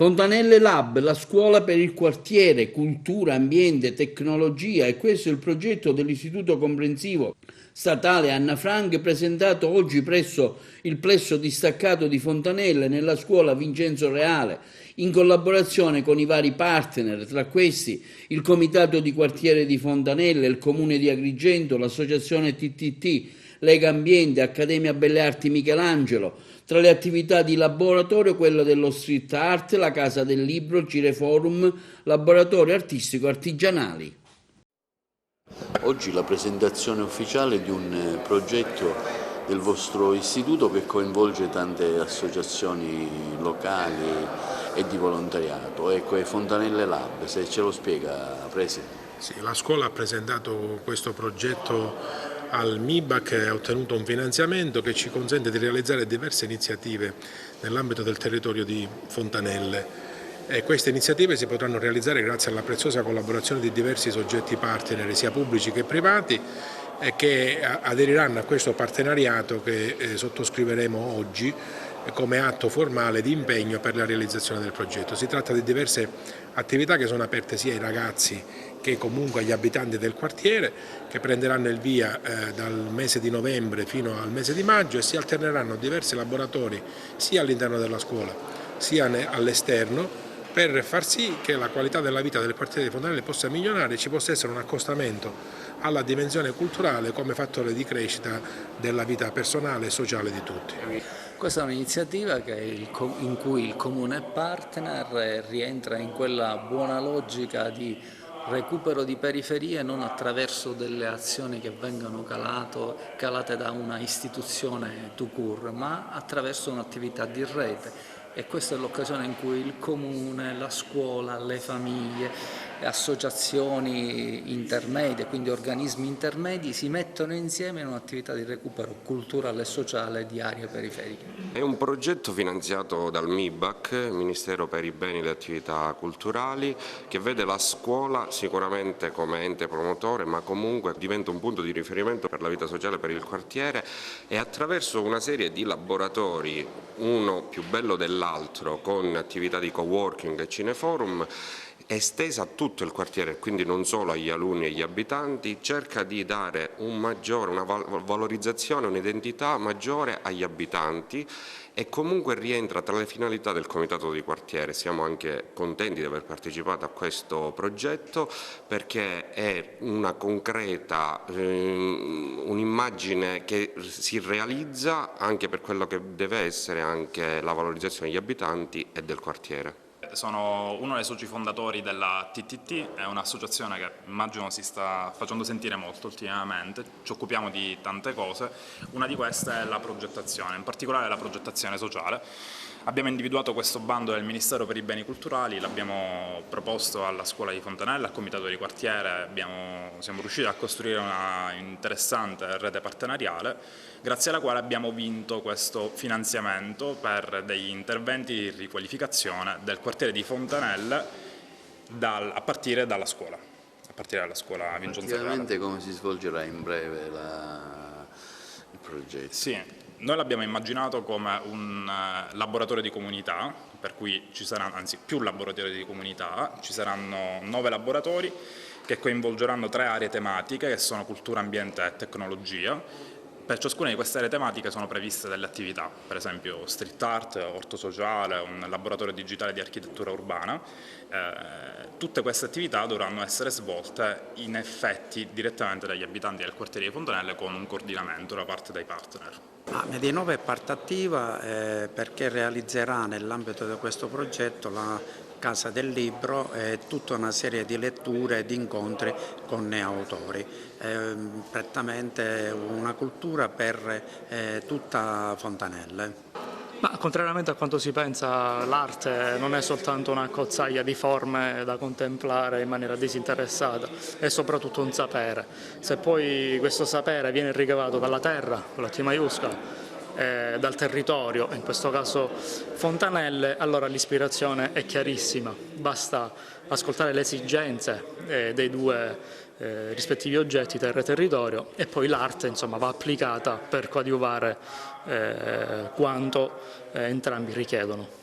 Fontanelle Lab, la scuola per il quartiere, cultura, ambiente, tecnologia, e questo è il progetto dell'Istituto Comprensivo Statale Anna Frank, presentato oggi presso il plesso distaccato di Fontanelle nella scuola Vincenzo Reale, in collaborazione con i vari partner, tra questi il Comitato di Quartiere di Fontanelle, il Comune di Agrigento, l'Associazione TTT, Lega Ambiente, Accademia Belle Arti Michelangelo. Tra le attività di laboratorio quella dello street art, la Casa del Libro, il Cineforum, laboratorio artistico artigianali. Oggi la presentazione ufficiale di un progetto del vostro istituto che coinvolge tante associazioni locali e di volontariato, ecco, è Fontanelle Lab, se ce lo spiega, Preside. Sì, la scuola ha presentato questo progetto al MIBAC e ha ottenuto un finanziamento che ci consente di realizzare diverse iniziative nell'ambito del territorio di Fontanelle. E queste iniziative si potranno realizzare grazie alla preziosa collaborazione di diversi soggetti partner, sia pubblici che privati, che aderiranno a questo partenariato che sottoscriveremo oggi come atto formale di impegno per la realizzazione del progetto. Si tratta di diverse attività che sono aperte sia ai ragazzi che comunque agli abitanti del quartiere, che prenderanno il via dal mese di novembre fino al mese di maggio e si alterneranno diversi laboratori sia all'interno della scuola sia all'esterno, per far sì che la qualità della vita del quartiere di Fontanelle possa migliorare e ci possa essere un accostamento alla dimensione culturale come fattore di crescita della vita personale e sociale di tutti. Questa è un'iniziativa in cui il Comune è partner, rientra in quella buona logica di recupero di periferie non attraverso delle azioni che vengono calate da una istituzione tout court, ma attraverso un'attività di rete. E questa è l'occasione in cui il Comune, la scuola, le famiglie, le associazioni intermedie, quindi organismi intermedi, si mettono insieme in un'attività di recupero culturale e sociale di aree periferiche. È un progetto finanziato dal MIBAC, Ministero per i Beni e le Attività Culturali, che vede la scuola sicuramente come ente promotore, ma comunque diventa un punto di riferimento per la vita sociale per il quartiere, e attraverso una serie di laboratori, uno più bello dell'altro, con attività di coworking e cineforum, estesa a tutto il quartiere, quindi non solo agli alunni e agli abitanti, cerca di dare una valorizzazione, un'identità maggiore agli abitanti, e comunque rientra tra le finalità del Comitato di Quartiere. Siamo anche contenti di aver partecipato a questo progetto, perché è una concreta un'immagine che si realizza anche per quello che deve essere anche la valorizzazione degli abitanti e del quartiere. Sono uno dei soci fondatori della TTT, è un'associazione che immagino si sta facendo sentire molto ultimamente, ci occupiamo di tante cose, una di queste è la progettazione, in particolare la progettazione sociale. Abbiamo individuato questo bando del Ministero per i Beni Culturali, l'abbiamo proposto alla scuola di Fontanelle, al comitato di quartiere, siamo riusciti a costruire una interessante rete partenariale, grazie alla quale abbiamo vinto questo finanziamento per degli interventi di riqualificazione del quartiere di Fontanelle a partire dalla scuola Vincenzo Reale. Come si svolgerà in breve il progetto? Sì. Noi l'abbiamo immaginato come un laboratorio di comunità, per cui ci saranno, anzi più laboratori di comunità, ci saranno 9 laboratori che coinvolgeranno 3 aree tematiche che sono cultura, ambiente e tecnologia. Per ciascuna di queste aree tematiche sono previste delle attività, per esempio street art, orto sociale, un laboratorio digitale di architettura urbana. Tutte queste attività dovranno essere svolte in effetti direttamente dagli abitanti del quartiere di Fontanelle con un coordinamento da parte dei partner. Medianova è parte attiva perché realizzerà nell'ambito di questo progetto la Casa del Libro e tutta una serie di letture e di incontri con autori. Prettamente una cultura per tutta Fontanelle. Ma contrariamente a quanto si pensa, l'arte non è soltanto una accozzaglia di forme da contemplare in maniera disinteressata, è soprattutto un sapere. Se poi questo sapere viene ricavato dalla terra, con la T maiuscola, dal territorio, in questo caso Fontanelle, allora l'ispirazione è chiarissima. Basta ascoltare le esigenze dei due rispettivi oggetti, terra e territorio, e poi l'arte insomma va applicata per coadiuvare quanto entrambi richiedono.